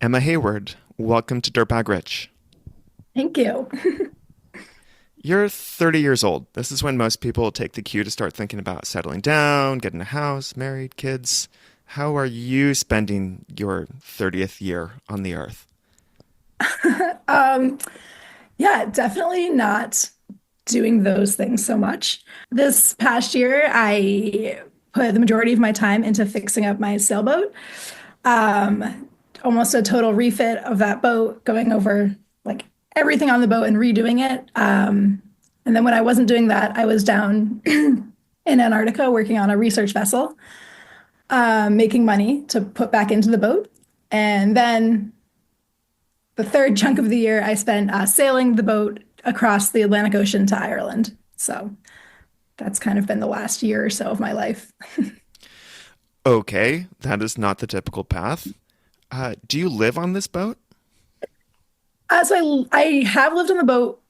Emma Hayward, welcome to Dirtbag Rich. Thank you. You're 30 years old. This is when most people take the cue to start thinking about settling down, getting a house, married, kids. How are you spending your 30th year on the earth? Um, yeah, definitely not doing those things so much. This past year, I put the majority of my time into fixing up my sailboat. Almost a total refit of that boat, going over like everything on the boat and redoing it. And then when I wasn't doing that, I was down in Antarctica working on a research vessel, making money to put back into the boat. And then the third chunk of the year, I spent sailing the boat across the Atlantic Ocean to Ireland. So that's kind of been the last year or so of my life. Okay, that is not the typical path. Do you live on this boat? So I have lived on the boat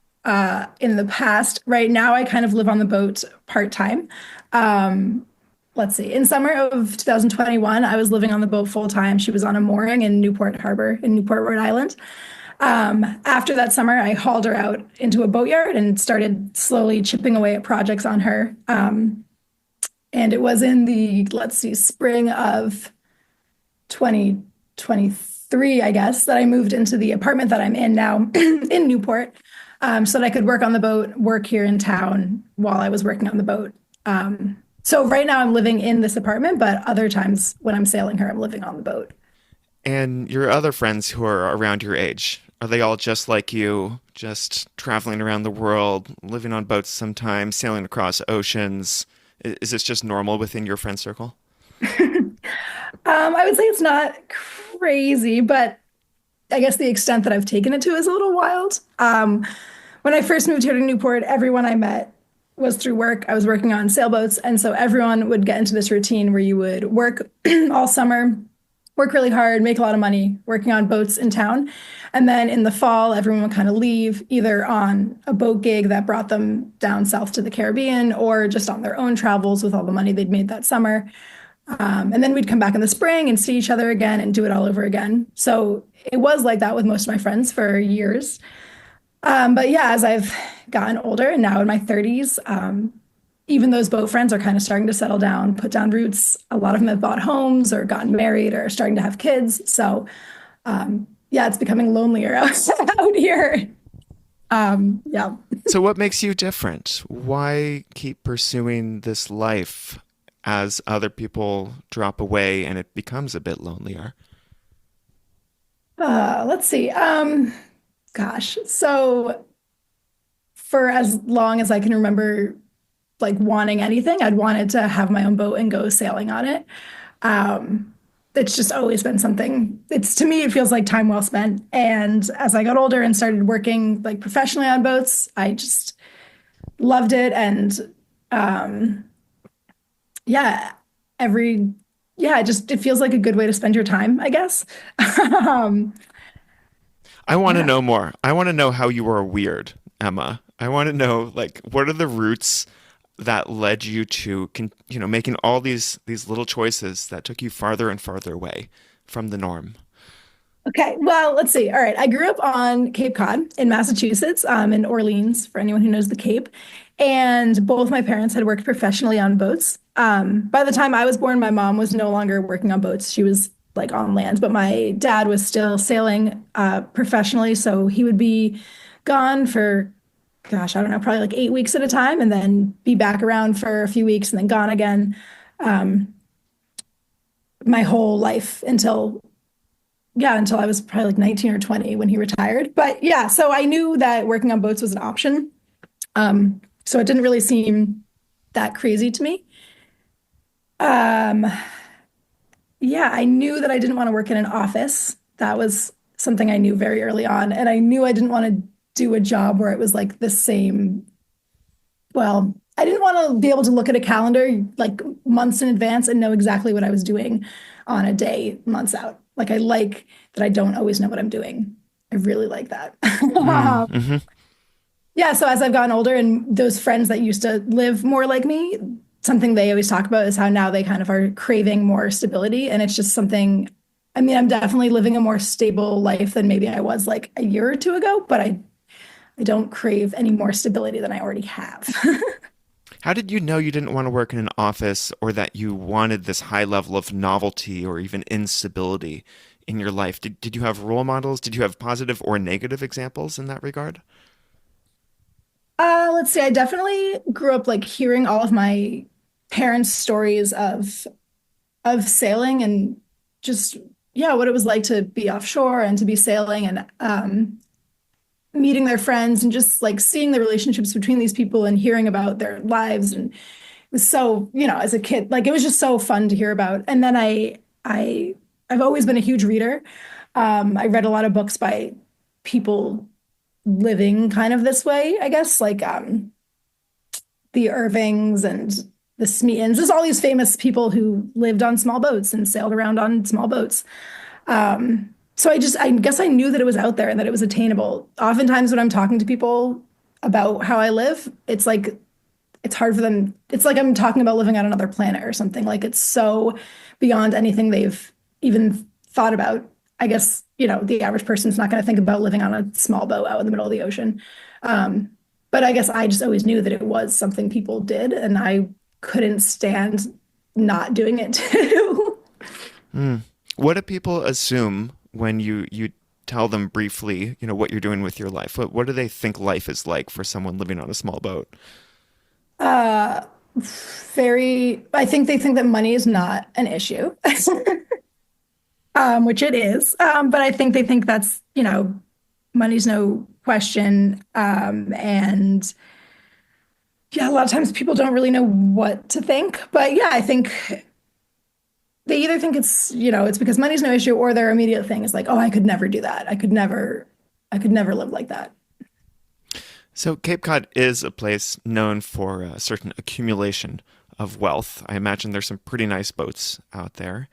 in the past. Right now, I kind of live on the boat part time. Um, let's see. In summer of 2021, I was living on the boat full time. She was on a mooring in Newport Harbor in Newport, Rhode Island. After that summer, I hauled her out into a boatyard and started slowly chipping away at projects on her. And it was in the, let's see, spring of 2023, I guess, that I moved into the apartment that I'm in now in Newport, so that I could work on the boat, work here in town while I was working on the boat. So right now I'm living in this apartment, but other times when I'm sailing her, I'm living on the boat. And your other friends who are around your age, are they all just like you, just traveling around the world, living on boats sometimes, sailing across oceans? Is this just normal within your friend circle? I would say it's not crazy, but I guess the extent that I've taken it to is a little wild. When I first moved here to Newport, everyone I met was through work. I was working on sailboats, and so everyone would get into this routine where you would work all summer, work really hard, make a lot of money working on boats in town. And then in the fall, everyone would kind of leave either on a boat gig that brought them down south to the Caribbean or just on their own travels with all the money they'd made that summer. And then we'd come back in the spring and see each other again and do it all over again. So it was like that with most of my friends for years. But yeah, as I've gotten older and now in my 30s, even those boat friends are kind of starting to settle down, put down roots. A lot of them have bought homes or gotten married or are starting to have kids. So yeah, it's becoming lonelier out here. Yeah. So, what makes you different? Why keep pursuing this life as other people drop away and it becomes a bit lonelier? Let's see. Gosh. So for as long as I can remember, like wanting anything, I'd wanted to have my own boat and go sailing on it. It's just always been something, it's to me, it feels like time well spent. And as I got older and started working like professionally on boats, I just loved it. And yeah, every, yeah, it feels like a good way to spend your time, I guess. um, I want to yeah. know more. I want to know how you are weird, Emma. I want to know, like, what are the roots that led you to, making all these little choices that took you farther and farther away from the norm? Okay, well, let's see. All right, I grew up on Cape Cod in Massachusetts, in Orleans, for anyone who knows the Cape. And both my parents had worked professionally on boats. By the time I was born, my mom was no longer working on boats. She was like on land, but my dad was still sailing professionally. So he would be gone for, gosh, I don't know, probably like 8 weeks at a time, and then be back around for a few weeks and then gone again. Um, my whole life until I was probably like 19 or 20 when he retired. But yeah, so I knew that working on boats was an option. So it didn't really seem that crazy to me. Um, yeah, I knew that I didn't want to work in an office. That was something I knew very early on. And I knew I didn't want to do a job where it was like the same. Well, I didn't want to be able to look at a calendar like months in advance and know exactly what I was doing on a day, months out. Like I like that I don't always know what I'm doing. I really like that. Mm-hmm. Yeah, so as I've gotten older and those friends that used to live more like me, something they always talk about is how now they kind of are craving more stability. And it's just something I mean, I'm definitely living a more stable life than maybe I was like a year or two ago, but I don't crave any more stability than I already have. How did you know you didn't want to work in an office or that you wanted this high level of novelty or even instability in your life? Did you have role models? Did you have positive or negative examples in that regard? Let's see. I definitely grew up like hearing all of my parents' stories of sailing and just yeah, what it was like to be offshore and to be sailing and meeting their friends and just like seeing the relationships between these people and hearing about their lives. And it was so, as a kid, like it was just so fun to hear about. And then I've always been a huge reader. I read a lot of books by people living kind of this way, I guess, like the Irvings and the Smeatons. There's all these famous people who lived on small boats and sailed around on small boats. So I guess I knew that it was out there and that it was attainable. Oftentimes when I'm talking to people about how I live, it's like it's hard for them. It's like I'm talking about living on another planet or something. Like it's so beyond anything they've even thought about. I guess, the average person's not going to think about living on a small boat out in the middle of the ocean. Um, but I guess I just always knew that it was something people did, and I couldn't stand not doing it too. Hmm. What do people assume when you tell them briefly, what you're doing with your life? What do they think life is like for someone living on a small boat? Uh, I think they think that money is not an issue, which it is. But I think they think that's, money's no question. And yeah, a lot of times people don't really know what to think. But yeah, I think they either think it's because money's no issue, or their immediate thing is like, oh, I could never do that. I could never live like that. So Cape Cod is a place known for a certain accumulation of wealth. I imagine there's some pretty nice boats out there.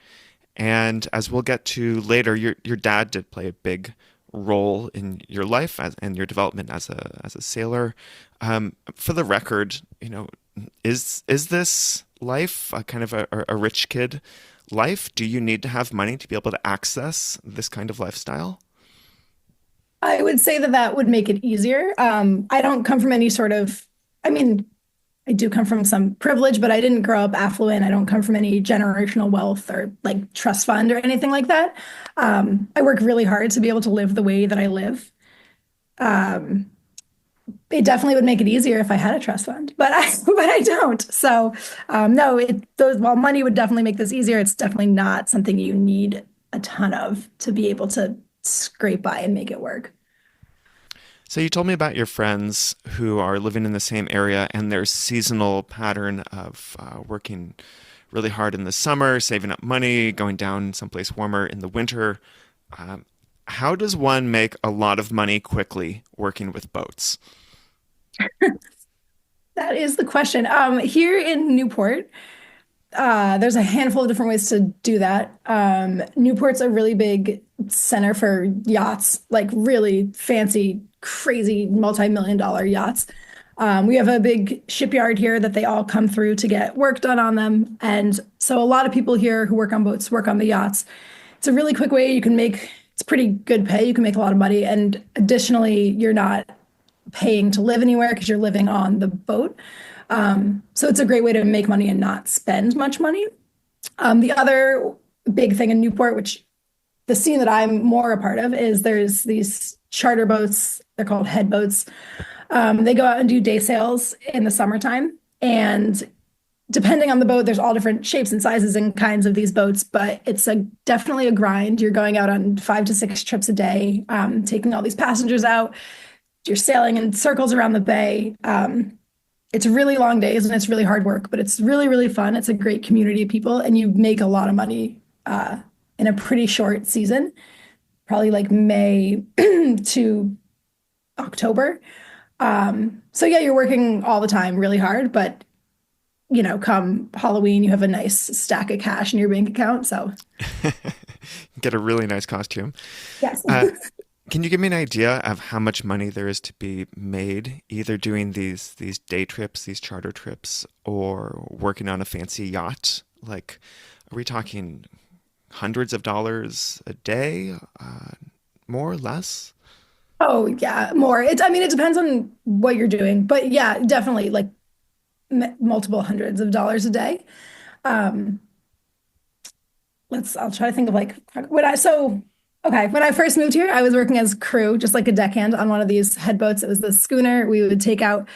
And as we'll get to later, your dad did play a big role in your life and your development as a sailor. For the record, is this life a kind of a rich kid life? Do you need to have money to be able to access this kind of lifestyle? I would say that that would make it easier. I don't come from any sort of, I mean, I do come from some privilege, but I didn't grow up affluent. I don't come from any generational wealth or like trust fund or anything like that. I work really hard to be able to live the way that I live. Um, it definitely would make it easier if I had a trust fund, but I don't. So no, while money would definitely make this easier, it's definitely not something you need a ton of to be able to scrape by and make it work. So you told me about your friends who are living in the same area and their seasonal pattern of working really hard in the summer, saving up money, going down someplace warmer in the winter. Um, how does one make a lot of money quickly working with boats? That is the question. Here in Newport, there's a handful of different ways to do that. Newport's a really big center for yachts, like really fancy, crazy multi-million dollar yachts. We have a big shipyard here that they all come through to get work done on them. And so a lot of people here who work on boats work on the yachts. It's a really quick way it's pretty good pay. You can make a lot of money. And additionally, you're not paying to live anywhere because you're living on the boat. So it's a great way to make money and not spend much money. The other big thing in Newport, which the scene that I'm more a part of, is there's these charter boats. They're called head boats. They go out and do day sails in the summertime. And depending on the boat, there's all different shapes and sizes and kinds of these boats, but it's definitely a grind. You're going out on 5 to 6 trips a day, taking all these passengers out. You're sailing in circles around the bay. It's really long days and it's really hard work, but it's really, really fun. It's a great community of people, and you make a lot of money in a pretty short season, probably like May to October. So yeah, you're working all the time really hard, but come Halloween, you have a nice stack of cash in your bank account. So Get a really nice costume. yes. Uh, can you give me an idea of how much money there is to be made either doing these day trips, these charter trips, or working on a fancy yacht? Like, are we talking hundreds of dollars a day, more or less? Oh yeah, more. I mean, it depends on what you're doing, but yeah, definitely like m multiple hundreds of dollars a day. Um, I'll try to think of like okay, when I first moved here, I was working as crew, just like a deckhand on one of these head boats. It was the schooner. We would take out,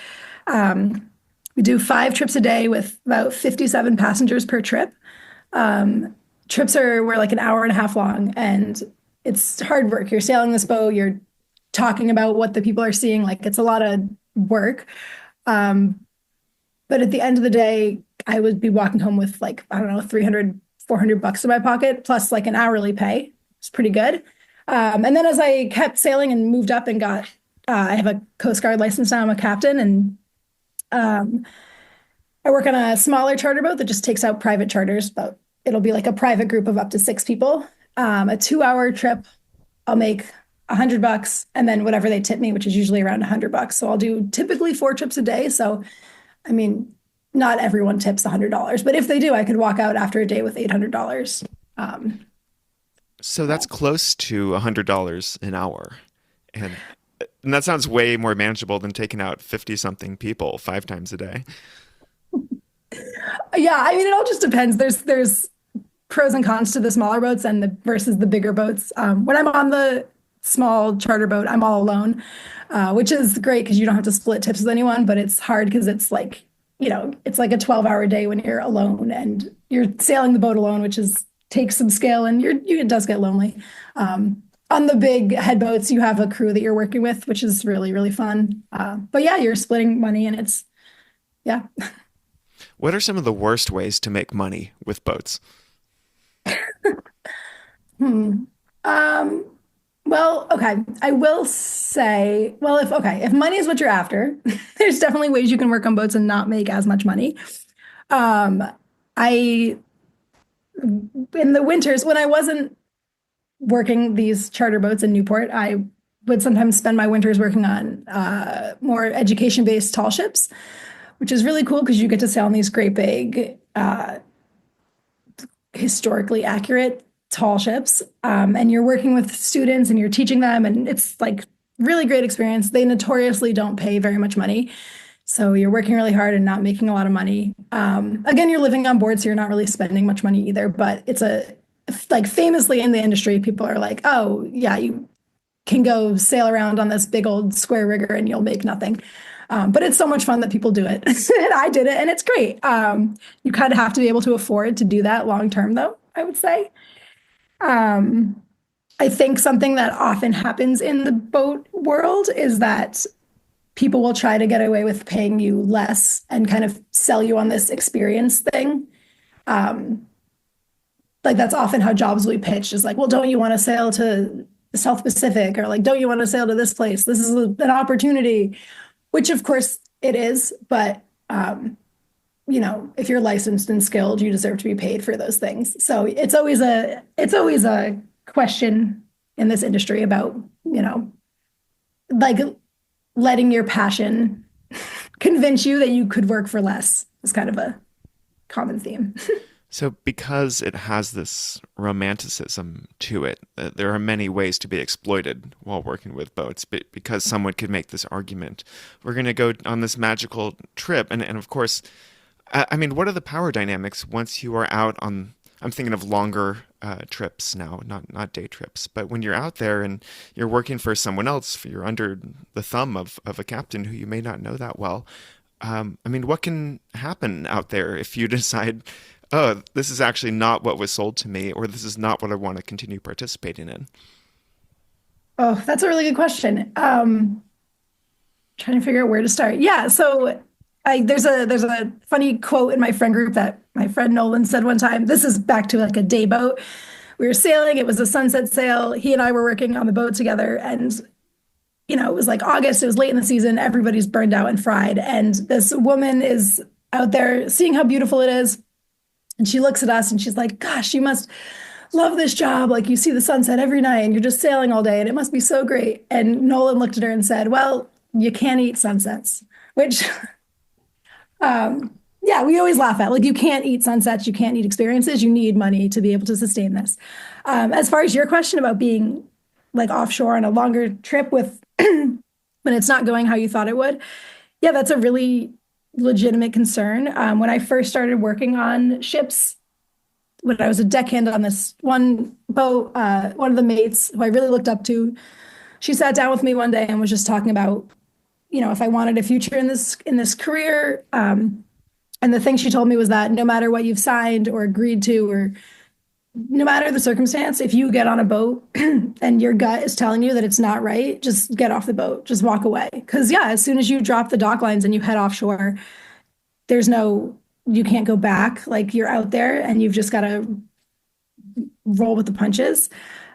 um, we do 5 trips a day with about 57 passengers per trip. Trips were like an hour and a half long, and it's hard work. You're sailing this boat, you're talking about what the people are seeing. Like it's a lot of work. Um, but at the end of the day, I would be walking home with like, I don't know, 300, $400 in my pocket, plus like an hourly pay. It's pretty good. And then as I kept sailing and moved up and I have a Coast Guard license now, I'm a captain, and um, I work on a smaller charter boat that just takes out private charters, but it'll be like a private group of up to 6 people. A 2-hour trip, I'll make $100, and then whatever they tip me, which is usually around $100. So I'll do typically 4 trips a day. So, I mean, not everyone tips $100, but if they do, I could walk out after a day with $800. Um, So that's close to $100 an hour. And and that sounds way more manageable than taking out 50 something people 5 times a day. yeah, I mean, it all just depends. There's pros and cons to the smaller boats and the versus the bigger boats. When I'm on the small charter boat, I'm all alone, which is great because you don't have to split tips with anyone. But it's hard because it's like, it's like a 12-hour day when you're alone and you're sailing the boat alone, which is takes some skill, and it does get lonely. On the big head boats, you have a crew that you're working with, which is really, really fun. But yeah, you're splitting money, and yeah. What are some of the worst ways to make money with boats? Hmm. Um, well, okay. I will say, well, if money is what you're after, there's definitely ways you can work on boats and not make as much money. Um, I in the winters when I wasn't working these charter boats in Newport, I would sometimes spend my winters working on more education-based tall ships, which is really cool because you get to sail on these great big, historically accurate tall ships. And you're working with students and you're teaching them, and it's like really great experience. They notoriously don't pay very much money. So you're working really hard and not making a lot of money. Again, you're living on board, so you're not really spending much money either. But it's like famously in the industry, people are like, oh, yeah, you can go sail around on this big old square rigger and you'll make nothing. But it's so much fun that people do it. And I did it, and it's great. You kind of have to be able to afford to do that long term, though, I would say. Um, I think something that often happens in the boat world is that people will try to get away with paying you less and kind of sell you on this experience thing. Um, like that's often how jobs will be pitched is like, well, don't you want to sail to the South Pacific, or like, don't you want to sail to this place? This is an opportunity, which of course it is, but if you're licensed and skilled, you deserve to be paid for those things. So it's always a question in this industry about, like letting your passion convince you that you could work for less is kind of a common theme. So, because it has this romanticism to it, there are many ways to be exploited while working with boats. But because someone could make this argument, we're going to go on this magical trip. And of course, I mean, what are the power dynamics once you are out on? I'm thinking of longer trips now, not day trips. But when you're out there and you're working for someone else, you're under the thumb of a captain who you may not know that well. I mean, what can happen out there if you decide, oh, this is actually not what was sold to me, or this is not what I want to continue participating in? Oh, that's a really good question. Trying to figure out where to start. Yeah, so there's a funny quote in my friend group that my friend Nolan said one time. This is back to like a day boat. We were sailing, it was a sunset sail. He and I were working on the boat together, and it was like August, it was late in the season, everybody's burned out and fried. And this woman is out there seeing how beautiful it is. And she looks at us and she's like, gosh, you must love this job. Like you see the sunset every night and you're just sailing all day and it must be so great. And Nolan looked at her and said, well, you can't eat sunsets, which Yeah, we always laugh at like you can't eat sunsets, you can't eat experiences, you need money to be able to sustain this. As far as your question about being like offshore on a longer trip with when it's not going how you thought it would, yeah, that's a really legitimate concern. When I first started working on ships, when I was a deckhand on this one boat, one of the mates who I really looked up to, she sat down with me one day and was just talking about, if I wanted a future in this career. And the thing she told me was that no matter what you've signed or agreed to, or no matter the circumstance, if you get on a boat and your gut is telling you that it's not right, just get off the boat, just walk away. Because, yeah, as soon as you drop the dock lines and you head offshore, you can't go back. Like you're out there and you've just got to roll with the punches.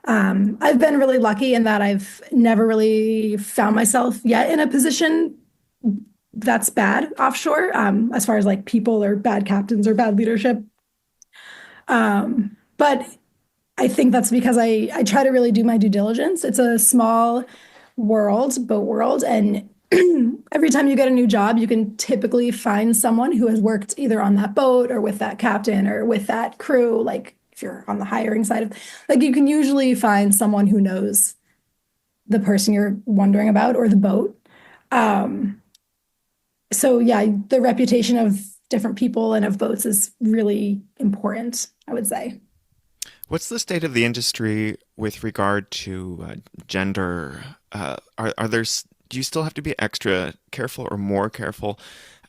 I've been really lucky in that I've never really found myself yet in a position that's bad offshore, as far as like people or bad captains or bad leadership. But I think that's because I try to really do my due diligence. It's a small world, boat world, and every time you get a new job, you can typically find someone who has worked either on that boat or with that captain or with that crew. Like if you're on the hiring side of, like you can usually find someone who knows the person you're wondering about or the boat. So yeah, the reputation of different people and of boats is really important, I would say. What's the state of the industry with regard to gender? Do you still have to be extra careful or more careful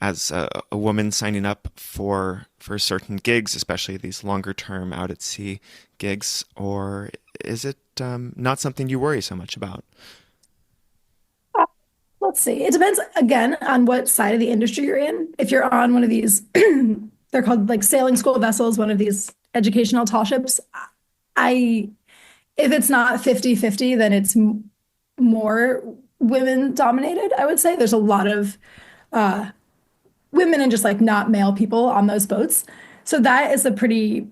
as a woman signing up for certain gigs, especially these longer term out at sea gigs, or is it not something you worry so much about? Uh, Let's see. It depends again on what side of the industry you're in. If you're on one of these, they're called like sailing school vessels, one of these educational tall ships. I, if it's not 50-50, then it's more women dominated, I would say. There's a lot of uh, women and just like not male people on those boats. So that is a pretty,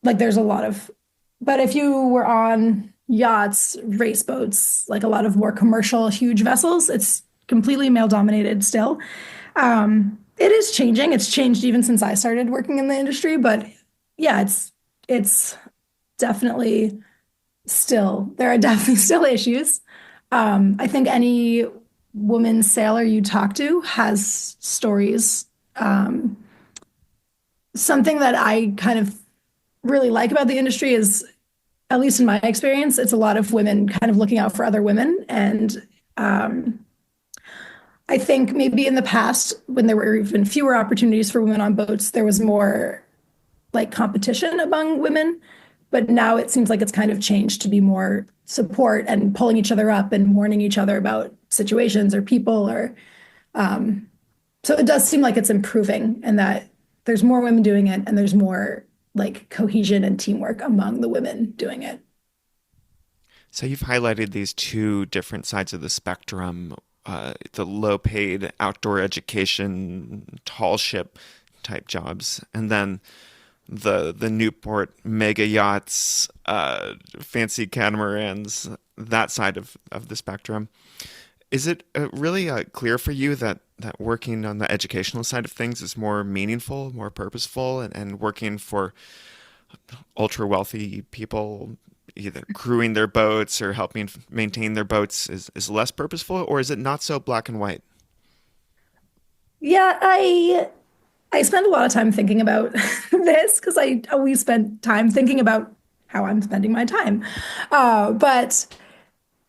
like, there's a lot of, but if you were on yachts, race boats, like a lot of more commercial, huge vessels, it's completely male dominated still. It is changing. It's changed even since I started working in the industry, but yeah, it's definitely there are definitely still issues. I think any woman sailor you talk to has stories. Something that I kind of really like about the industry is, at least in my experience, it's a lot of women kind of looking out for other women. And I think maybe in the past, when there were even fewer opportunities for women on boats, there was more like competition among women. But now it seems like it's kind of changed to be more support and pulling each other up and warning each other about situations or people or so it does seem like it's improving and that there's more women doing it and there's more like cohesion and teamwork among the women doing it. So you've highlighted these two different sides of the spectrum, the low-paid outdoor education, tall ship type jobs, and then the Newport mega yachts, fancy catamarans, that side of the spectrum. Is it really clear for you that working on the educational side of things is more meaningful, more purposeful, and working for ultra wealthy people, either crewing their boats or helping maintain their boats, is less purposeful, or is it not so black and white? Yeah, I spend a lot of time thinking about this because I always spend time thinking about how I'm spending my time. But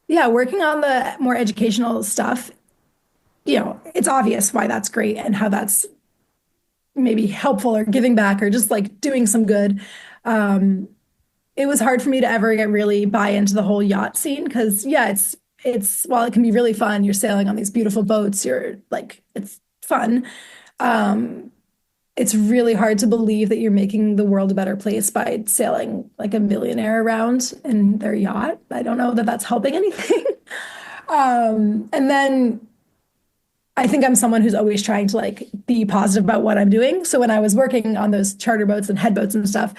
yeah, working on the more educational stuff, it's obvious why that's great and how that's maybe helpful or giving back or just like doing some good. Um, it was hard for me to ever get really buy into the whole yacht scene because yeah, it's while it can be really fun, you're sailing on these beautiful boats, you're like it's fun. Um, it's really hard to believe that you're making the world a better place by sailing like a millionaire around in their yacht. I don't know that that's helping anything. And then I think I'm someone who's always trying to like be positive about what I'm doing. So when I was working on those charter boats and head boats and stuff,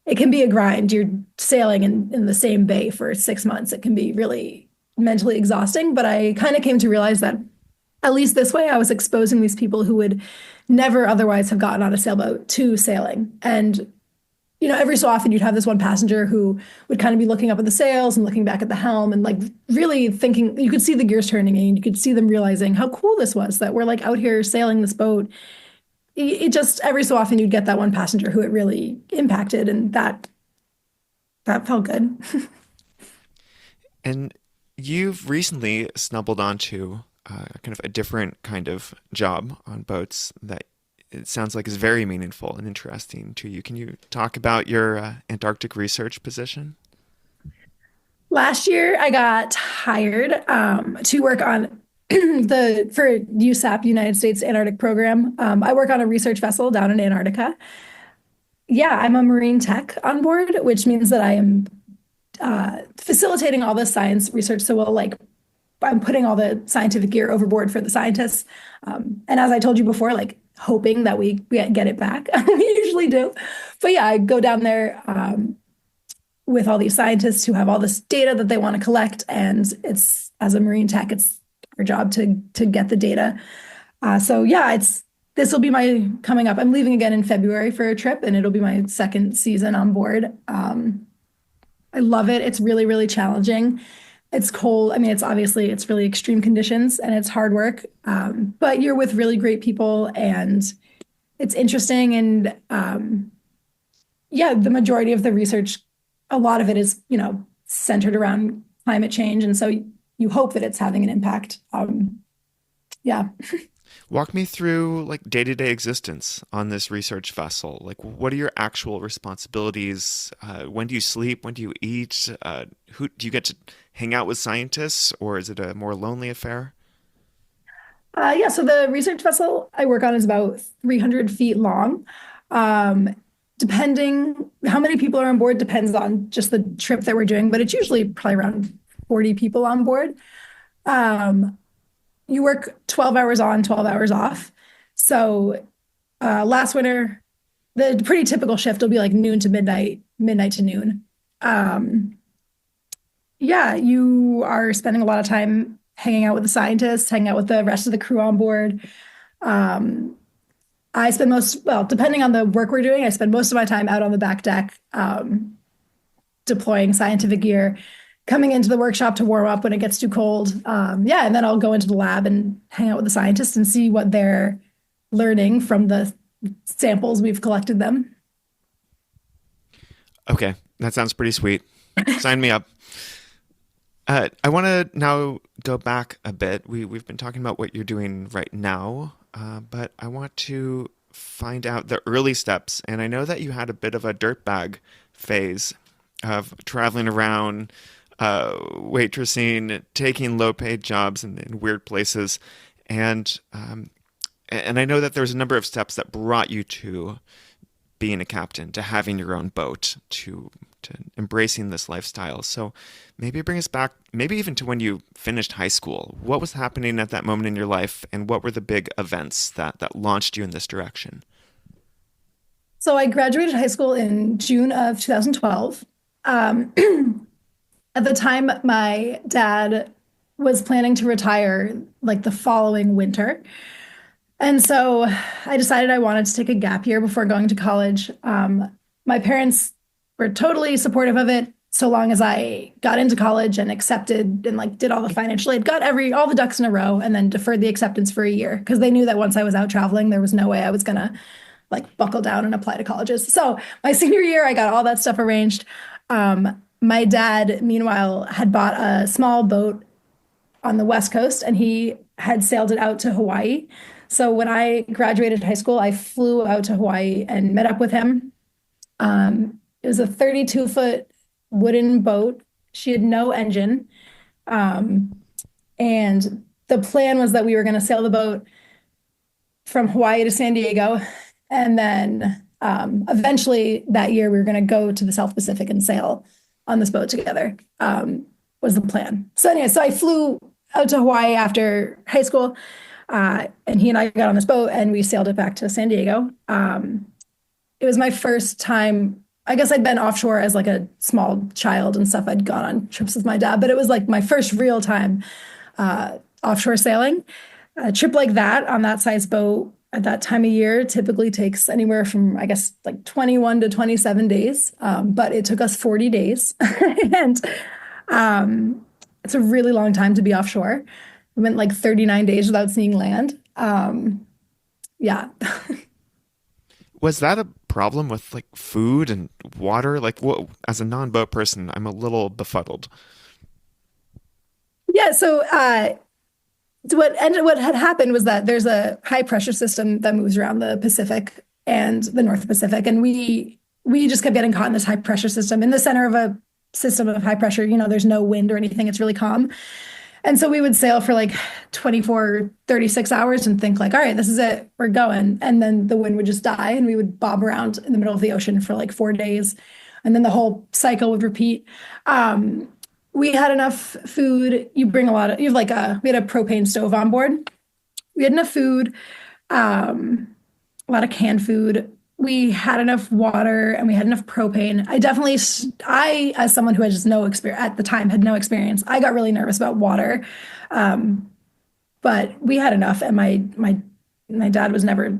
it can be a grind. You're sailing in the same bay for 6 months. It can be really mentally exhausting. But I kind of came to realize that at least this way, I was exposing these people who would never otherwise have gotten on a sailboat to sailing. And, every so often you'd have this one passenger who would kind of be looking up at the sails and looking back at the helm and like really thinking, you could see the gears turning and you could see them realizing how cool this was that we're like out here sailing this boat. It just every so often you'd get that one passenger who it really impacted, and that felt good. And you've recently stumbled onto kind of a different kind of job on boats that it sounds like is very meaningful and interesting to you. Can you talk about your Antarctic research position? Last year, I got hired to work on for USAP, United States Antarctic Program. I work on a research vessel down in Antarctica. Yeah, I'm a marine tech on board, which means that I am facilitating all the science research. So I'm putting all the scientific gear overboard for the scientists. And as I told you before, like hoping that we get it back. We usually do. But yeah, I go down there with all these scientists who have all this data that they want to collect. And it's as a marine tech, it's our job to get the data. So yeah, this will be my coming up. I'm leaving again in February for a trip, and it'll be my second season on board. I love it. It's really, really challenging. It's cold. I mean, it's really extreme conditions and it's hard work. But you're with really great people and it's interesting. And yeah, the majority of the research, a lot of it is, centered around climate change. And so you hope that it's having an impact. Yeah. Walk me through like day-to-day existence on this research vessel. Like, what are your actual responsibilities? When do you sleep? When do you eat? Who do you get to hang out with scientists, or is it a more lonely affair? Yeah, so the research vessel I work on is about 300 feet long. Depending how many people are on board depends on just the trip that we're doing, but it's usually probably around 40 people on board. You work 12 hours on, 12 hours off. So last winter, the pretty typical shift will be like noon to midnight, midnight to noon. Yeah, you are spending a lot of time hanging out with the scientists, hanging out with the rest of the crew on board. I spend depending on the work we're doing, I spend most of my time out on the back deck, deploying scientific gear, coming into the workshop to warm up when it gets too cold. Yeah, and then I'll go into the lab and hang out with the scientists and see what they're learning from the samples we've collected them. Okay, that sounds pretty sweet. Sign me up. I want to now go back a bit. We've been talking about what you're doing right now, but I want to find out the early steps. And I know that you had a bit of a dirtbag phase of traveling around, waitressing, taking low-paid jobs in weird places, and I know that there's a number of steps that brought you to being a captain, to having your own boat, to embracing this lifestyle. So maybe bring us back, maybe even to when you finished high school. What was happening at that moment in your life, and what were the big events that launched you in this direction? So I graduated high school in June of 2012. At the time, my dad was planning to retire like the following winter. And so I decided I wanted to take a gap year before going to college. My parents were totally supportive of it so long as I got into college and accepted and like did all the financial aid, got all the ducks in a row, and then deferred the acceptance for a year because they knew that once I was out traveling, there was no way I was gonna like buckle down and apply to colleges. So my senior year, I got all that stuff arranged. My dad, meanwhile, had bought a small boat on the West Coast and he had sailed it out to Hawaii. So when I graduated high school, I flew out to Hawaii and met up with him. It was a 32-foot wooden boat. She had no engine. And the plan was that we were going to sail the boat from Hawaii to San Diego. And then eventually that year, we were going to go to the South Pacific and sail on this boat together, was the plan. So anyway, so I flew out to Hawaii after high school. And he and I got on this boat and we sailed it back to San Diego. It was my first time. I guess I'd been offshore as like a small child and stuff. I'd gone on trips with my dad, but it was like my first real time offshore sailing. A trip like that on that size boat at that time of year typically takes anywhere from, I guess, like 21 to 27 days. But it took us 40 days. And um, it's a really long time to be offshore. We went like 39 days without seeing land. Yeah. Was that a problem with like food and water? Like, what, as a non-boat person, I'm a little befuddled. Yeah. What had happened was that there's a high pressure system that moves around the Pacific and the North Pacific, and we just kept getting caught in this high pressure system in the center of a system of high pressure. There's no wind or anything. It's really calm. And so we would sail for like 24, 36 hours and think like, all right, this is it. We're going. And then the wind would just die and we would bob around in the middle of the ocean for like 4 days. And then the whole cycle would repeat. Um, we had enough food. We had a propane stove on board. We had enough food, a lot of canned food. We had enough water and we had enough propane. As someone who had just no experience at the time, had no experience, I got really nervous about water. Um, but we had enough. And my dad was never,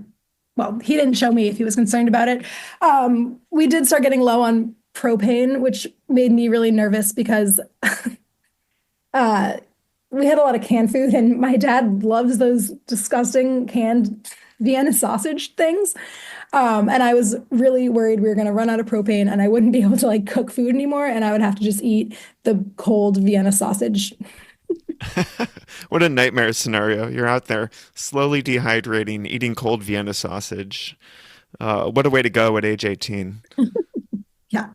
well, he didn't show me if he was concerned about it. We did start getting low on propane, which made me really nervous because uh, we had a lot of canned food, and my dad loves those disgusting canned Vienna sausage things. And I was really worried we were going to run out of propane and I wouldn't be able to like cook food anymore, and I would have to just eat the cold Vienna sausage. What a nightmare scenario. You're out there slowly dehydrating, eating cold Vienna sausage. What a way to go at age 18. Yeah.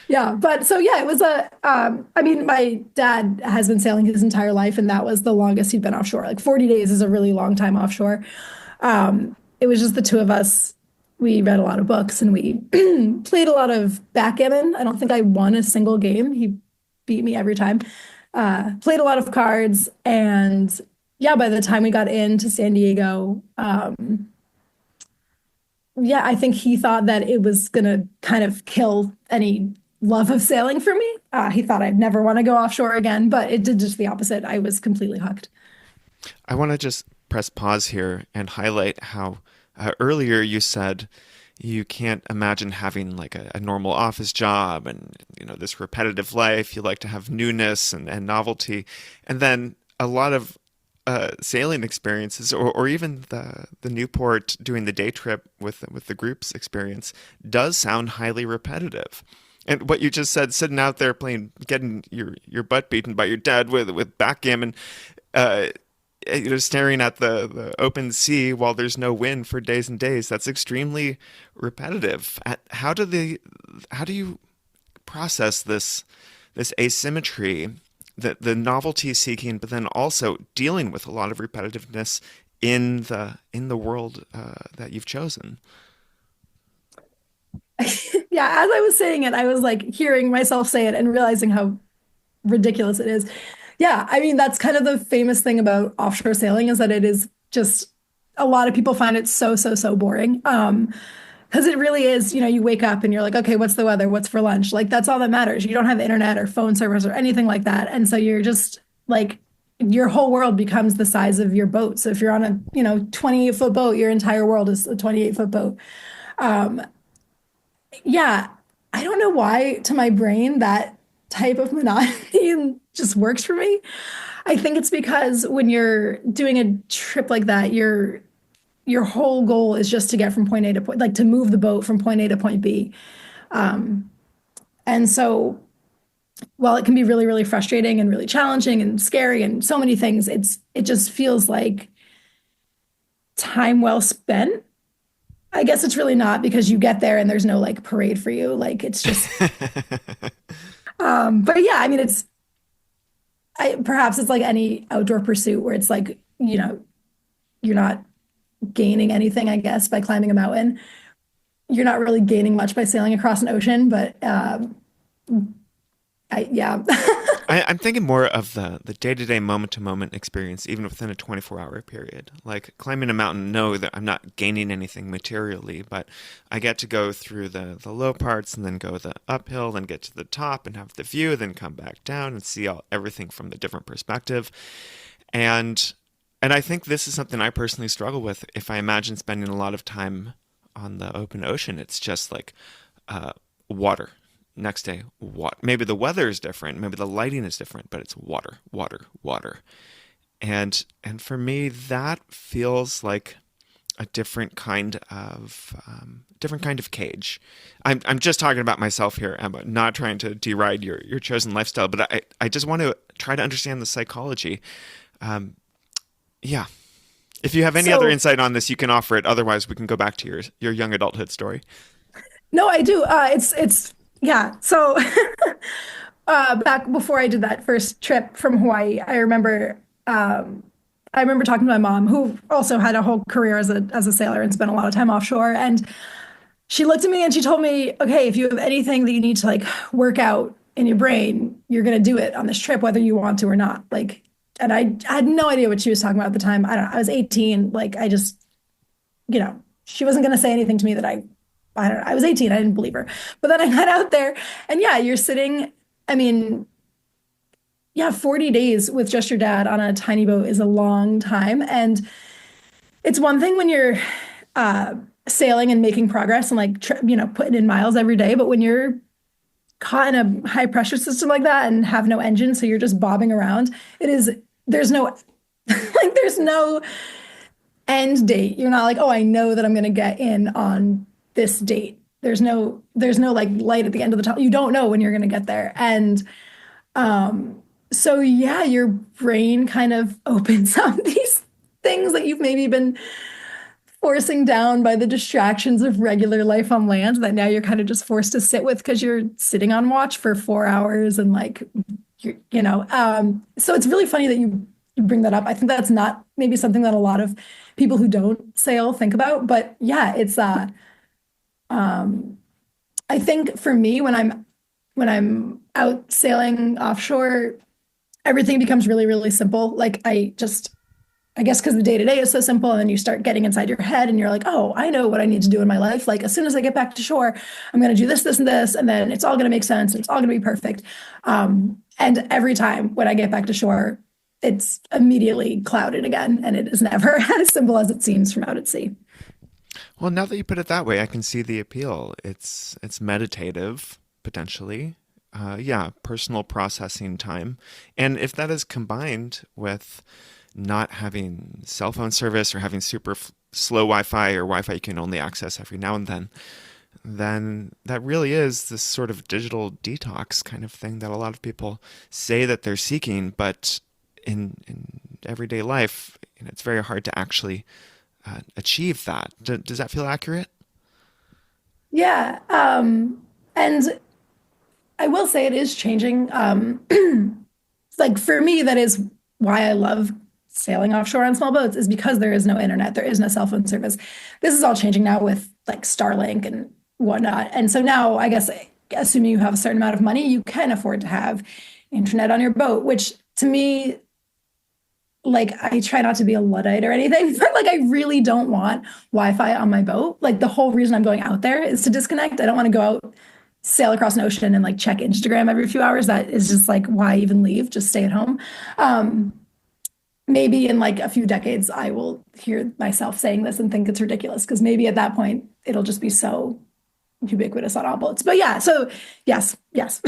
Yeah. But so, yeah, it was I mean, my dad has been sailing his entire life, and that was the longest he'd been offshore. Like 40 days is a really long time offshore. It was just the two of us. We read a lot of books and we played a lot of backgammon. I don't think I won a single game. He beat me every time. Played a lot of cards. And yeah, by the time we got into San Diego, yeah, I think he thought that it was going to kind of kill any love of sailing for me. He thought I'd never want to go offshore again, but it did just the opposite. I was completely hooked. I want to just press pause here and highlight how earlier you said you can't imagine having like a normal office job and this repetitive life. You like to have newness and novelty, and then a lot of sailing experiences, or even the Newport doing the day trip with the group's experience, does sound highly repetitive. And what you just said, sitting out there playing, getting your butt beaten by your dad with backgammon, uh, staring at the open sea while there's no wind for days and days. That's extremely repetitive. How do you process this asymmetry, the novelty seeking, but then also dealing with a lot of repetitiveness in the world that you've chosen? Yeah, as I was saying it, I was like hearing myself say it and realizing how ridiculous it is. Yeah, I mean, that's kind of the famous thing about offshore sailing, is that it is just a lot of people find it so, so, so boring. Because it really is, you wake up and you're like, okay, what's the weather? What's for lunch? Like, that's all that matters. You don't have internet or phone service or anything like that. And so you're just like, your whole world becomes the size of your boat. So if you're on a, 28-foot boat, your entire world is a 28-foot boat. Um, yeah, I don't know why to my brain that type of monotony just works for me. I think it's because when you're doing a trip like that, your whole goal is just to get from point A to point, like to move the boat from point A to point B. Um, and so while it can be really, really frustrating and really challenging and scary and so many things, it just feels like time well spent. I guess it's really not, because you get there and there's no like parade for you. Like it's just, but yeah, I mean, perhaps it's like any outdoor pursuit where it's like, you're not gaining anything, I guess, by climbing a mountain. You're not really gaining much by sailing across an ocean, but yeah. I'm thinking more of the day-to-day, moment-to-moment experience, even within a 24-hour period. Like climbing a mountain, know that I'm not gaining anything materially, but I get to go through the low parts and then go the uphill, then get to the top and have the view, then come back down and see everything from the different perspective. And And I think this is something I personally struggle with. If I imagine spending a lot of time on the open ocean, it's just like uh, water. Next day, water. Maybe the weather is different, maybe the lighting is different, but it's water, water, water. And for me, that feels like a different kind of cage. I'm just talking about myself here, Emma, not trying to deride your chosen lifestyle, but I just want to try to understand the psychology. Um, yeah. If you have any other So, insight on this, you can offer it. Otherwise, we can go back to your young adulthood story. no, I do. Yeah. So, back before I did that first trip from Hawaii, I remember talking to my mom, who also had a whole career as a sailor and spent a lot of time offshore. And she looked at me and she told me, okay, if you have anything that you need to like work out in your brain, you're going to do it on this trip, whether you want to or not. Like, and I had no idea what she was talking about at the time. I don't know. I was 18. Like, I just, she wasn't going to say anything to me that I don't know. I was 18. I didn't believe her. But then I got out there and yeah, you're sitting, I mean, yeah, 40 days with just your dad on a tiny boat is a long time. And it's one thing when you're uh, sailing and making progress and like, putting in miles every day. But when you're caught in a high pressure system like that and have no engine, so you're just bobbing around, there's no, like, there's no end date. You're not like, oh, I know that I'm going to get in on this date. There's no like light at the end of the tunnel. You don't know when you're going to get there. And so yeah, your brain kind of opens up these things that you've maybe been forcing down by the distractions of regular life on land that now you're kind of just forced to sit with because you're sitting on watch for 4 hours and like so it's really funny that you bring that up. I think that's not maybe something that a lot of people who don't sail think about, but yeah, it's um I think for me when I'm out sailing offshore, everything becomes really, really simple. Like I guess because the day to day is so simple, and then you start getting inside your head and you're like, oh, I know what I need to do in my life. Like as soon as I get back to shore, I'm going to do this, this, and this, and then it's all going to make sense. And it's all going to be perfect. And every time when I get back to shore, it's immediately clouded again, and it is never as simple as it seems from out at sea. Well, now that you put it that way, I can see the appeal. It's meditative, potentially. Yeah, personal processing time. And if that is combined with not having cell phone service or having slow Wi-Fi or Wi-Fi you can only access every now and then that really is this sort of digital detox kind of thing that a lot of people say that they're seeking, but in everyday life, it's very hard to actually achieve that. Does that feel accurate? Yeah. And I will say it is changing. Like for me, that is why I love sailing offshore on small boats, is because there is no internet, there is no cell phone service. This is all changing now with like Starlink and whatnot. And so now, I guess, assuming you have a certain amount of money, you can afford to have internet on your boat, which to me, like, I try not to be a Luddite or anything, but like I really don't want Wi-Fi on my boat. Like the whole reason I'm going out there is to disconnect. I don't want to go out, sail across an ocean and like check Instagram every few hours. That is just like, why even leave? Just stay at home. Um, Maybe in like a few decades, I will hear myself saying this and think it's ridiculous, because maybe at that point it'll just be so ubiquitous on all boats. But yeah, so yes, yes.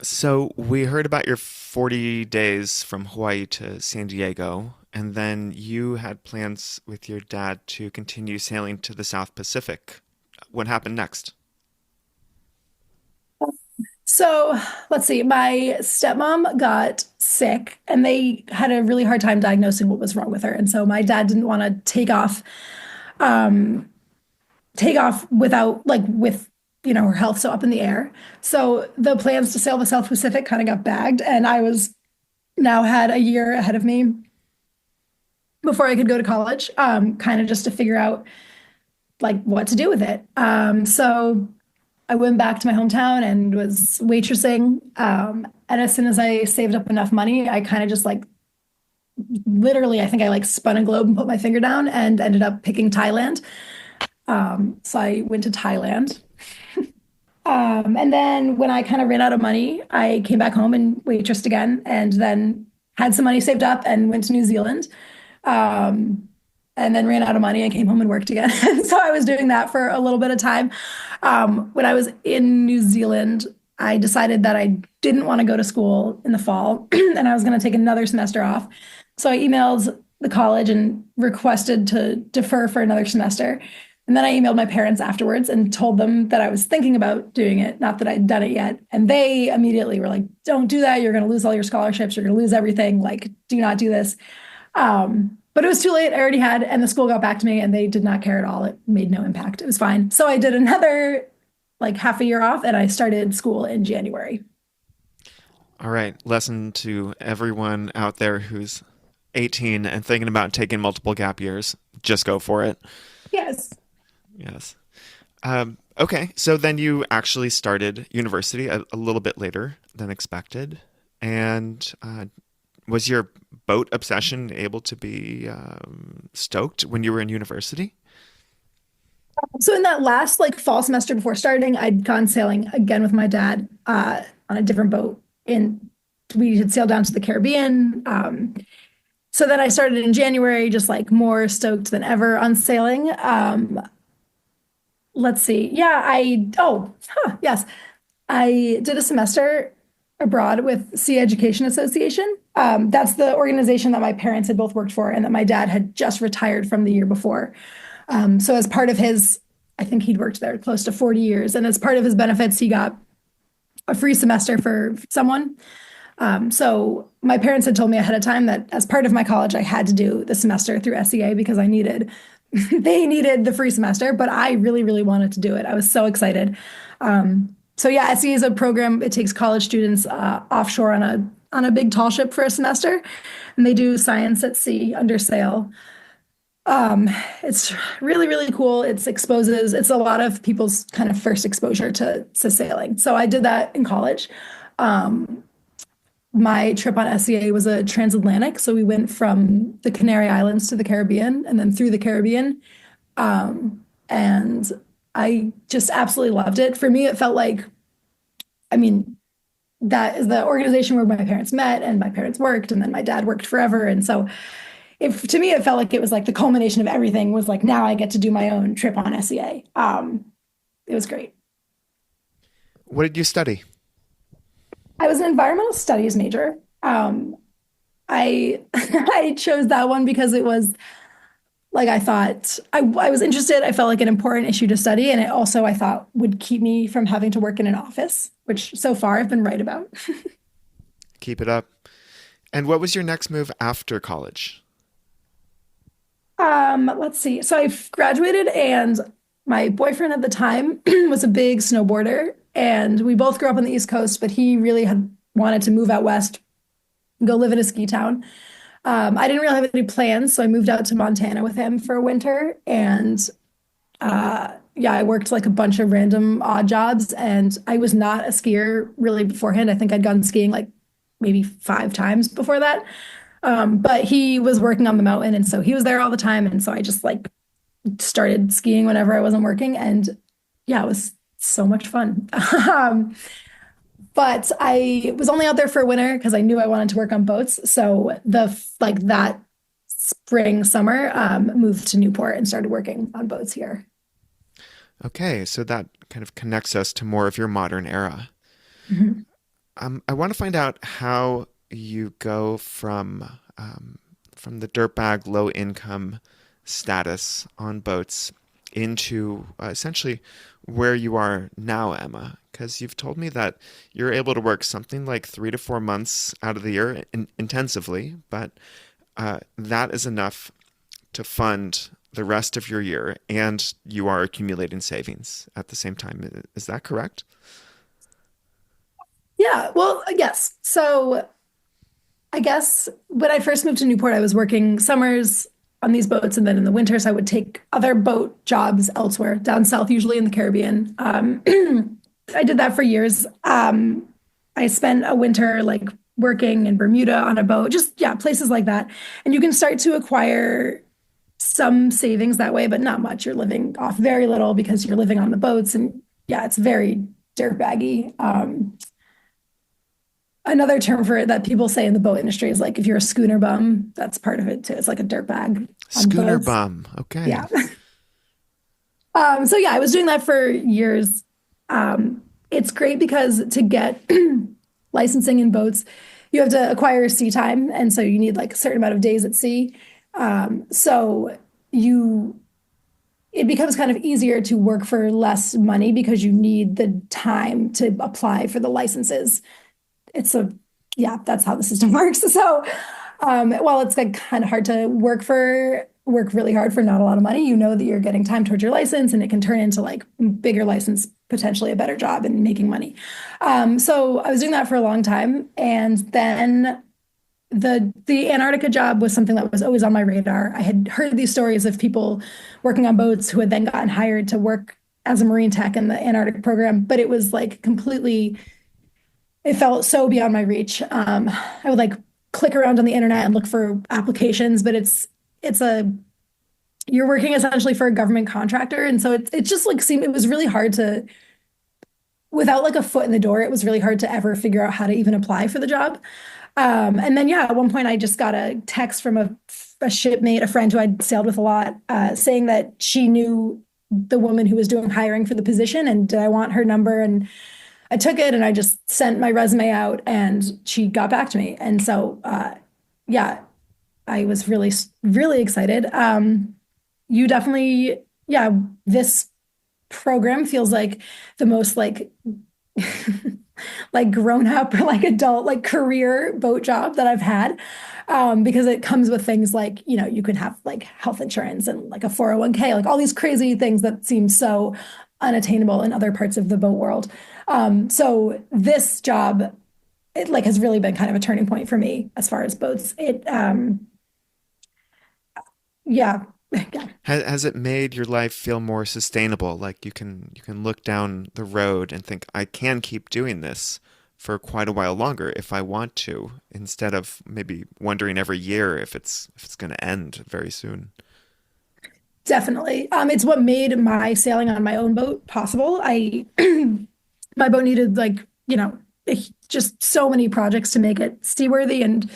So we heard about your 40 days from Hawaii to San Diego, and then you had plans with your dad to continue sailing to the South Pacific. What happened next? So let's see. My stepmom got sick and they had a really hard time diagnosing what was wrong with her. And so my dad didn't want to um, take off without like with her health so up in the air. So the plans to sail the South Pacific kind of got bagged, and I was now had a year ahead of me before I could go to college, kind of just to figure out like what to do with it. So I went back to my hometown and was waitressing. And as soon as I saved up enough money, I kind of just like literally, I think I like spun a globe and put my finger down and ended up picking Thailand. So I went to Thailand. And then when I kind of ran out of money, I came back home and waitressed again, and then had some money saved up and went to New Zealand. Um, and then ran out of money and came home and worked again. And so I was doing that for a little bit of time. When I was in New Zealand, I decided that I didn't want to go to school in the fall and I was going to take another semester off. So I emailed the college and requested to defer for another semester. And then I emailed my parents afterwards and told them that I was thinking about doing it, not that I'd done it yet. And they immediately were like, don't do that. You're going to lose all your scholarships. You're going to lose everything. Like, do not do this. But it was too late. I already had, and the school got back to me and they did not care at all. It made no impact. It was fine. So I did another like half a year off and I started school in January. All right. Lesson to everyone out there who's 18 and thinking about taking multiple gap years. Just go for it. Yes. Yes. Okay. So then you actually started university a little bit later than expected. And was your boat obsession able to be stoked when you were in university? So in that last like fall semester before starting, I'd gone sailing again with my dad on a different boat. And we had sailed down to the Caribbean. So then I started in January, just like more stoked than ever on sailing. Let's see. Yeah, yes. I did a semester abroad with Sea Education Association. That's the organization that my parents had both worked for and that my dad had just retired from the year before. So as part of his, I think he'd worked there close to 40 years. And as part of his benefits, he got a free semester for someone. So my parents had told me ahead of time that as part of my college, I had to do the semester through SEA because they needed the free semester, but I really, really wanted to do it. I was so excited. So yeah, SEA is a program. It takes college students offshore on a big tall ship for a semester, and they do science at sea under sail. It's really, really cool. It's a lot of people's kind of first exposure to sailing. So I did that in college. My trip on SEA was a transatlantic. So we went from the Canary Islands to the Caribbean and then through the Caribbean. And I just absolutely loved it. For me, it felt like, I mean, that is the organization where my parents met and my parents worked, and then my dad worked forever. And so if to me, it felt like it was like the culmination of everything was like, now I get to do my own trip on SEA. It was great. What did you study? I was an environmental studies major. I I chose that one because it was like I thought I was interested. I felt like an important issue to study, and it also I thought would keep me from having to work in an office, which so far I've been right about. Keep it up. And what was your next move after college? Let's see. So I graduated, and my boyfriend at the time was a big snowboarder, and we both grew up on the East Coast, but he really had wanted to move out west and go live in a ski town. I didn't really have any plans, so I moved out to Montana with him for a winter, and yeah, I worked like a bunch of random odd jobs, and I was not a skier really beforehand. I think I'd gone skiing like maybe 5 times before that. But he was working on the mountain, and so he was there all the time, and so I just like started skiing whenever I wasn't working, and yeah, it was so much fun. But I was only out there for a winter because I knew I wanted to work on boats. So that spring, summer, moved to Newport and started working on boats here. Okay, so that kind of connects us to more of your modern era. Mhm. I want to find out how you go from the dirtbag low income status on boats into essentially where you are now, Emma, because you've told me that you're able to work something like 3 to 4 months out of the year intensively, but that is enough to fund the rest of your year, and you are accumulating savings at the same time. Is that correct? Yeah, well, yes. So I guess when I first moved to Newport, I was working summers on these boats, and then in the winters, I would take other boat jobs elsewhere, down south, usually in the Caribbean. I did that for years. I spent a winter like working in Bermuda on a boat, just yeah, places like that. And you can start to acquire some savings that way, but not much. You're living off very little because you're living on the boats, and yeah, it's very dirtbaggy. another term for it that people say in the boat industry is like if you're a schooner bum, that's part of it too. It's like a dirtbag on Schooner boats. bum. Okay. Yeah. So yeah, I was doing that for years. It's great because to get licensing in boats, you have to acquire sea time, and so you need like a certain amount of days at sea. So you it becomes kind of easier to work for less money because you need the time to apply for the licenses. It's a Yeah, that's how the system works. So while it's like kind of hard to work really hard for not a lot of money, you know that you're getting time towards your license and it can turn into like bigger license, potentially a better job and making money. So I was doing that for a long time. And then the Antarctica job was something that was always on my radar. I had heard these stories of people working on boats who had then gotten hired to work as a marine tech in the Antarctic program, but it was like completely, it felt so beyond my reach. I would like click around on the internet and look for applications, but it's a you're working essentially for a government contractor, and so it just like seemed it was really hard to without like a foot in the door. It was really hard to ever figure out how to even apply for the job. And then yeah, at one point I just got a text from a shipmate, a friend who I'd sailed with a lot, saying that she knew the woman who was doing hiring for the position, and did I want her number and I took it and I just sent my resume out and she got back to me. And so, yeah, I was really, really excited. You definitely, yeah, this program feels like the most like, like grown up or like adult, like career boat job that I've had. Because it comes with things like, you know, you can have like health insurance and like a 401k, like all these crazy things that seem so unattainable in other parts of the boat world. So this job, it like has really been kind of a turning point for me as far as boats. Yeah, yeah, Has it made your life feel more sustainable? Like you can look down the road and think, I can keep doing this for quite a while longer if I want to, instead of maybe wondering every year if it's going to end very soon. definitely. It's what made my sailing on my own boat possible. My boat needed like, you know, just so many projects to make it seaworthy and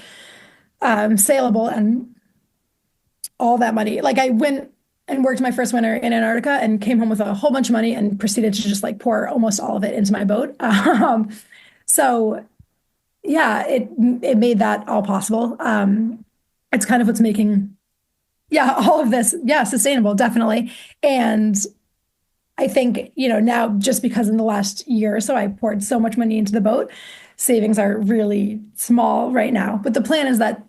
saleable and all that money. Like I went and worked my first winter in Antarctica and came home with a whole bunch of money and proceeded to just like pour almost all of it into my boat. So yeah, it made that all possible. It's kind of what's making yeah all of this yeah sustainable, definitely. And I think, you know, now just because in the last year or so I poured so much money into the boat, savings are really small right now. But the plan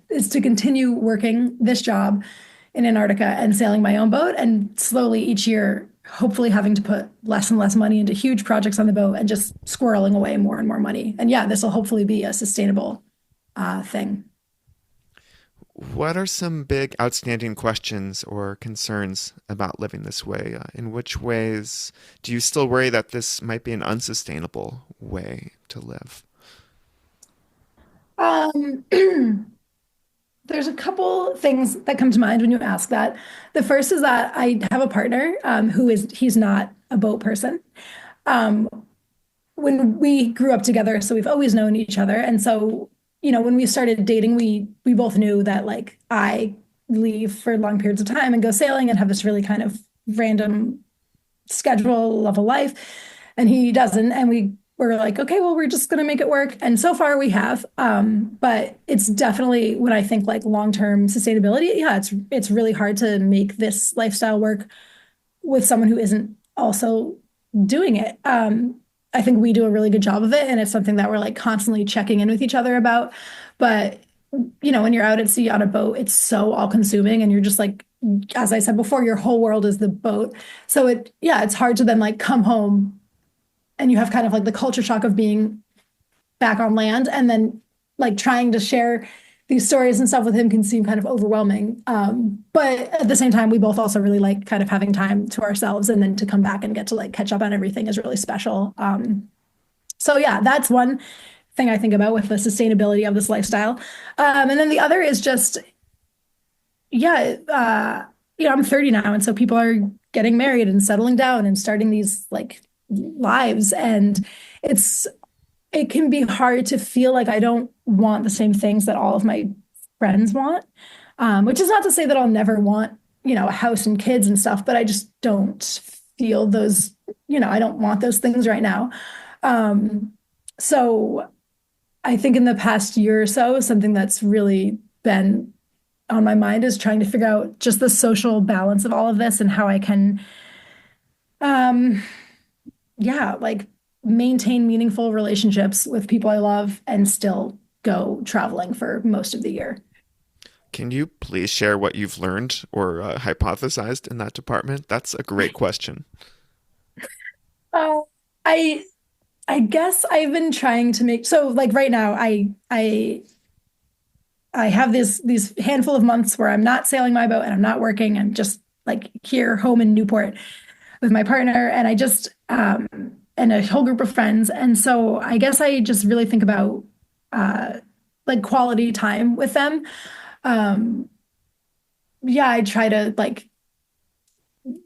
is to continue working this job in Antarctica and sailing my own boat and slowly each year, hopefully having to put less and less money into huge projects on the boat and just squirreling away more and more money. And yeah, this will hopefully be a sustainable thing. What are some big outstanding questions or concerns about living this way? In which ways do you still worry that this might be an unsustainable way to live? Um, there's a couple things that come to mind when you ask that. The first is that I have a partner he's not a boat person. Um, when we grew up together, so we've always known each other. And so, you know, when we started dating, we both knew that like I leave for long periods of time and go sailing and have this really kind of random schedule of a life, and he doesn't. And we were like, okay, well, we're just gonna make it work. And so far we have. But it's definitely when I think like long-term sustainability, yeah, it's really hard to make this lifestyle work with someone who isn't also doing it. I think we do a really good job of it, and it's something that we're like constantly checking in with each other about. But you know, when you're out at sea on a boat, it's so all-consuming, and you're just like, as I said before, your whole world is the boat. So yeah, it's hard to then like come home and you have kind of like the culture shock of being back on land, and then like trying to share these stories and stuff with him can seem kind of overwhelming. But at the same time, we both also really like kind of having time to ourselves, and then to come back and get to like catch up on everything is really special. So yeah, that's one thing I think about with the sustainability of this lifestyle. And then the other is just, yeah, you know, I'm 30 now, and so people are getting married and settling down and starting these like lives, and it's it can be hard to feel like I don't want the same things that all of my friends want. Which is not to say that I'll never want, a house and kids and stuff, but I just don't feel those, I don't want those things right now. Um, so I think in the past year or so, something that's really been on my mind is trying to figure out just the social balance of all of this and how I can, um, yeah, like maintain meaningful relationships with people I love and still go traveling for most of the year. Can you please share what you've learned or hypothesized in that department? That's a great question. Oh, I I guess I've been trying to make so like right now I have these handful of months where I'm not sailing my boat and I'm not working. I'm just like here home in Newport with my partner and I just and a whole group of friends. And so I guess I just really think about uh like quality time with them. Um yeah, I try to like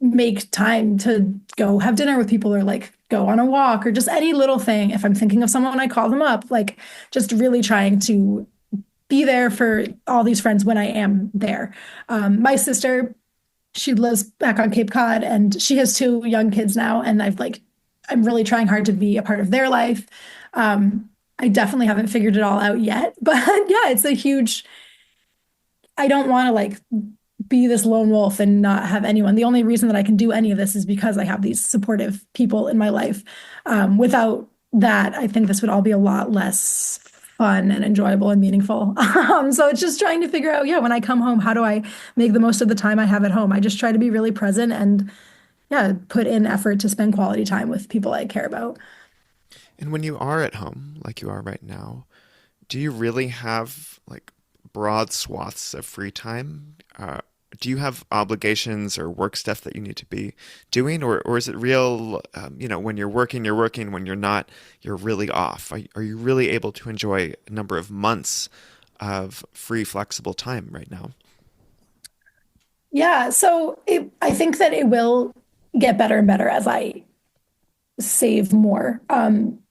make time to go have dinner with people or like go on a walk or just any little thing. If I'm thinking of someone, I call them up, like just really trying to be there for all these friends when I am there. My sister, she lives back on Cape Cod and she has two young kids now. And I'm really trying hard to be a part of their life. I definitely haven't figured it all out yet, but yeah, it's a huge, I don't want to like be this lone wolf and not have anyone. The only reason that I can do any of this is because I have these supportive people in my life. Without that, I think this would all be a lot less fun and enjoyable and meaningful. So it's just trying to figure out, yeah, when I come home, how do I make the most of the time I have at home? I just try to be really present and yeah, put in effort to spend quality time with people I care about. And when you are at home, like you are right now, do you really have like broad swaths of free time? Do you have obligations or work stuff that you need to be doing, or is it real? When you're working. When you're not, you're really off. Are you really able to enjoy a number of months of free, flexible time right now? Yeah, so I think that it will get better and better as I save more.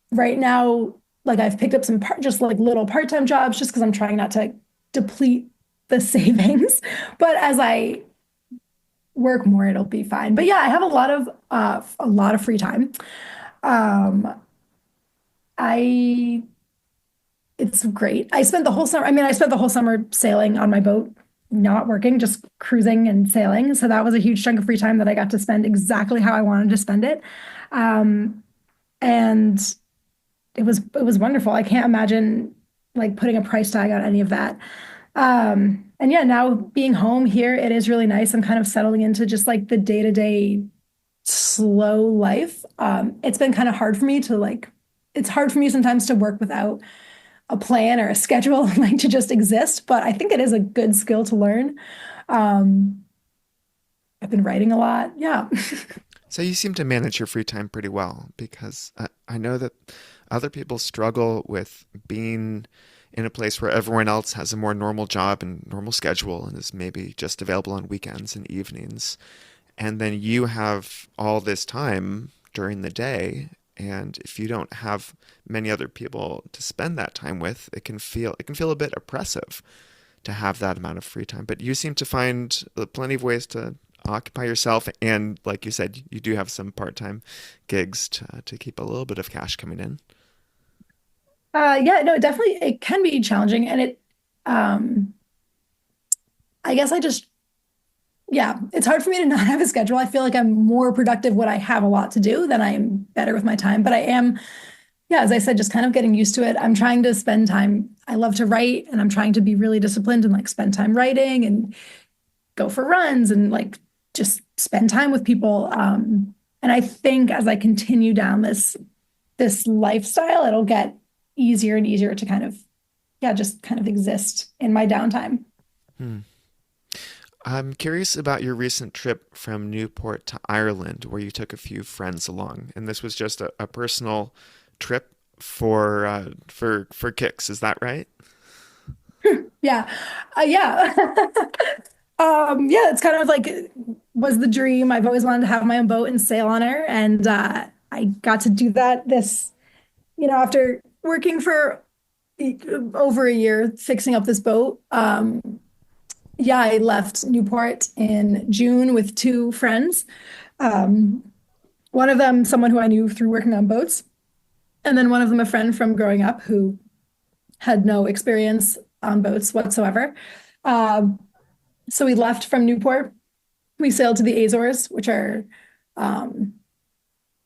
Right now, like I've picked up just like little part-time jobs just because I'm trying not to deplete the savings. But as I work more, it'll be fine. But yeah, I have a lot of free time. Um, I It's great. I spent the whole summer sailing on my boat, not working, just cruising and sailing. So that was a huge chunk of free time that I got to spend exactly how I wanted to spend it. Um, and it was wonderful. I can't imagine like putting a price tag on any of that. And yeah, now being home here, it is really nice. I'm kind of settling into just like the day-to-day slow life. It's been kind of hard for me to like, it's hard for me sometimes to work without a plan or a schedule, like to just exist. But I think it is a good skill to learn. Um, I've been writing a lot. Yeah. So you seem to manage your free time pretty well because I know that other people struggle with being in a place where everyone else has a more normal job and normal schedule and is maybe just available on weekends and evenings. And then you have all this time during the day. And if you don't have many other people to spend that time with, it can feel a bit oppressive to have that amount of free time. But you seem to find plenty of ways to occupy yourself. And like you said, you do have some part-time gigs to keep a little bit of cash coming in. Yeah, no, definitely it can be challenging. And um, I guess yeah, it's hard for me to not have a schedule. I feel like I'm more productive when I have a lot to do than I am better with my time. But I am, yeah, as I said, just kind of getting used to it. I'm trying to spend time. I love to write and I'm trying to be really disciplined and like spend time writing and go for runs and like just spend time with people. And I think as I continue down this lifestyle, it'll get easier and easier to kind of, yeah, just kind of exist in my downtime. Hmm. I'm curious about your recent trip from Newport to Ireland, where you took a few friends along, and this was just a personal trip for kicks. Is that right? Yeah. Yeah. Yeah, it's kind of like was the dream. I've always wanted to have my own boat and sail on her. And I got to do that after working for over a year fixing up this boat. Yeah, I left Newport in June with two friends. Um, One of them, someone who I knew through working on boats, and then one of them, a friend from growing up who had no experience on boats whatsoever. Um, so we left from Newport. We sailed to the Azores, which are um,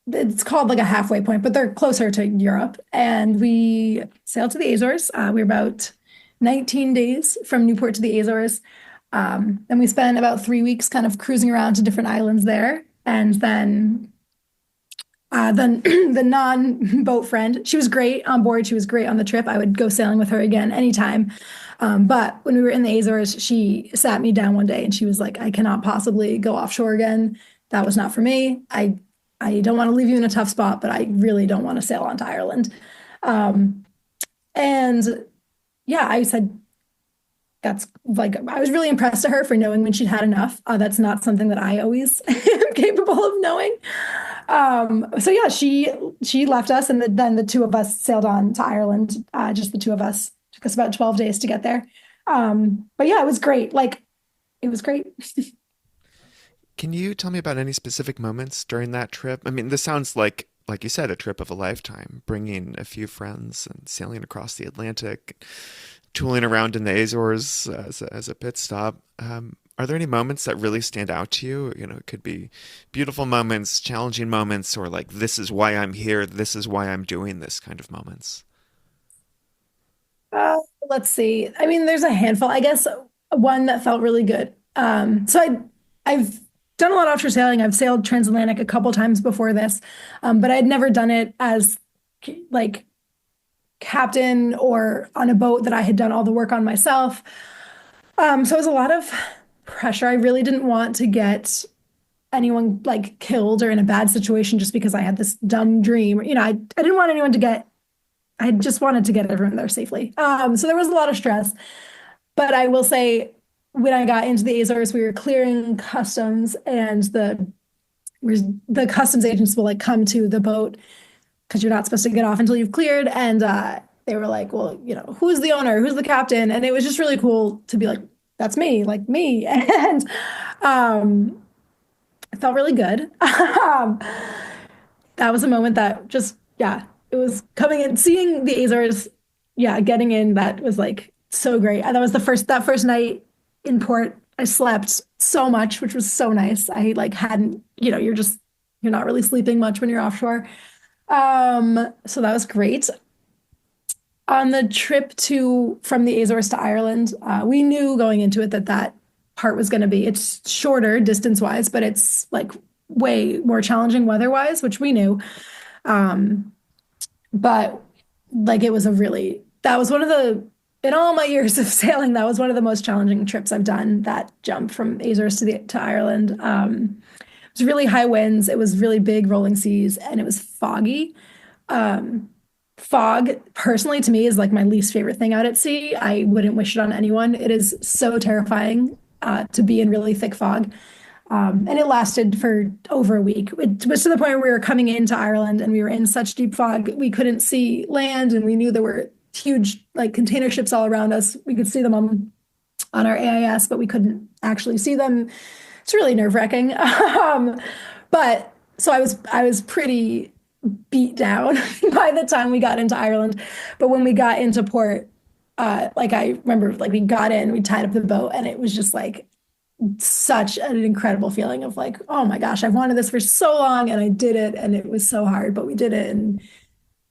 it's called like a halfway point, but they're closer to Europe. And we sailed to the Azores. We were about 19 days from Newport to the Azores. And we spent about 3 weeks kind of cruising around to different islands there. And then the non-boat friend, she was great on board. She was great on the trip. I would go sailing with her again anytime. But when we were in the Azores, she sat me down one day and she was like, I cannot possibly go offshore again. That was not for me. I don't want to leave you in a tough spot, but I really don't want to sail on to Ireland. Um, and yeah, I said, that's like, I was really impressed at her for knowing when she'd had enough. That's not something that I always am capable of knowing. So yeah, she left us, and then the two of us sailed on to Ireland. Just the two of us. Took us about 12 days to get there. But yeah, it was great. Like, it was great. Can you tell me about any specific moments during that trip? I mean, this sounds like you said, a trip of a lifetime, bringing a few friends and sailing across the Atlantic, tooling around in the Azores as a pit stop. Are there any moments that really stand out to you? You know, it could be beautiful moments, challenging moments, or like, this is why I'm here, this is why I'm doing this kind of moments. Let's see. I mean, there's a handful. I guess one that felt really good. I've done a lot of offshore sailing. I've sailed transatlantic a couple times before this, but I'd never done it as like captain or on a boat that I had done all the work on myself. So it was a lot of pressure. I really didn't want to get anyone like killed or in a bad situation just because I had this dumb dream. You know, I didn't want anyone to get, I just wanted to get everyone there safely. So there was a lot of stress. But I will say, when I got into the Azores, we were clearing customs, and the customs agents will like come to the boat because you're not supposed to get off until you've cleared. And they were like, well, you know, who's the owner? Who's the captain? And it was just really cool to be like, that's me, like me. And it felt really good. That was a moment that just, yeah, it was coming in, seeing the Azores, yeah, getting in, that was like so great. And that was that first night in port. I slept so much, which was so nice. I like hadn't, you know, you're not really sleeping much when you're offshore. So that was great. On the trip from the Azores to Ireland, we knew going into it that part was going to be, it's shorter distance wise, but it's like way more challenging weather wise, which we knew. Um, but like it was that was one of in all my years of sailing, that was one of the most challenging trips I've done, that jump from Azores to Ireland. It was really high winds. It was really big rolling seas, and it was foggy. Um, Fog, personally, to me, is like my least favorite thing out at sea. I wouldn't wish it on anyone. It is so terrifying to be in really thick fog. And it lasted for over a week. It was to the point where we were coming into Ireland and we were in such deep fog, we couldn't see land, and we knew there were huge like container ships all around us. We could see them on our AIS, but we couldn't actually see them. It's really nerve-wracking. But so I was pretty beat down by the time we got into Ireland. But when we got into port, like I remember, like we got in, we tied up the boat, and it was just like such an incredible feeling of like, oh my gosh, I've wanted this for so long, and I did it, and it was so hard, but we did it, and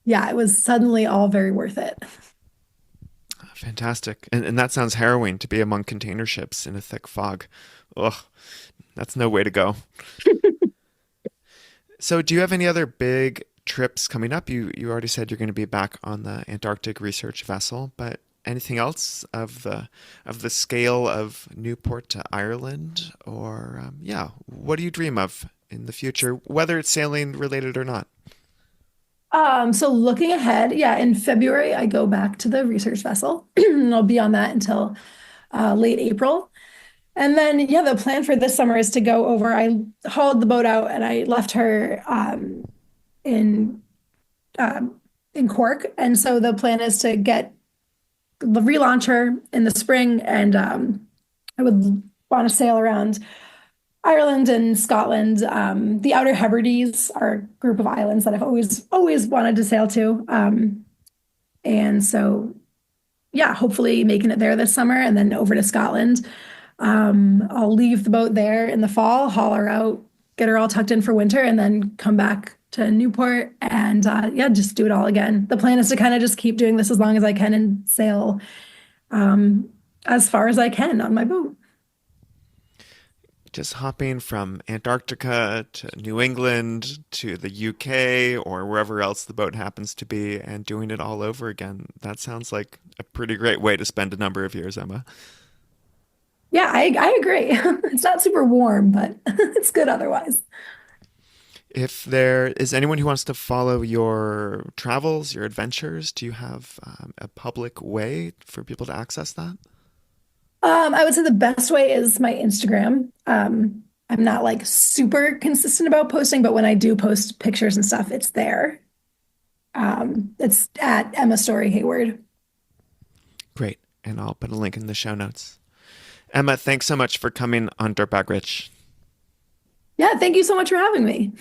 yeah, it was suddenly all very worth it. Fantastic. And that sounds harrowing, to be among container ships in a thick fog. Ugh, that's no way to go. So, do you have any other big trips coming up? You already said you're going to be back on the Antarctic research vessel, but anything else of the scale of Newport to Ireland, or yeah, what do you dream of in the future, whether it's sailing related or not? So looking ahead, yeah, in February, I go back to the research vessel, and I'll be on that until late April. And then, yeah, the plan for this summer is to go over. I hauled the boat out and I left her in in Cork, and so the plan is to get the relauncher in the spring, and I would want to sail around Ireland and Scotland. The Outer Hebrides are a group of islands that I've always wanted to sail to, and so yeah, hopefully making it there this summer and then over to Scotland. I'll leave the boat there in the fall, haul her out, get her all tucked in for winter, and then come back to Newport and yeah, just do it all again. The plan is to kind of just keep doing this as long as I can and sail um, as far as I can on my boat. Just hopping from Antarctica to New England to the UK or wherever else the boat happens to be and doing it all over again. That sounds like a pretty great way to spend a number of years, Emma. Yeah, I agree. It's not super warm, but it's good otherwise. If there is anyone who wants to follow your travels, your adventures, do you have a public way for people to access that? I would say the best way is my Instagram. I'm not like super consistent about posting, but when I do post pictures and stuff, it's there. It's at Emma Story Hayward. Great. And I'll put a link in the show notes. Emma, thanks so much for coming on Dirtbag Rich. Yeah, thank you so much for having me.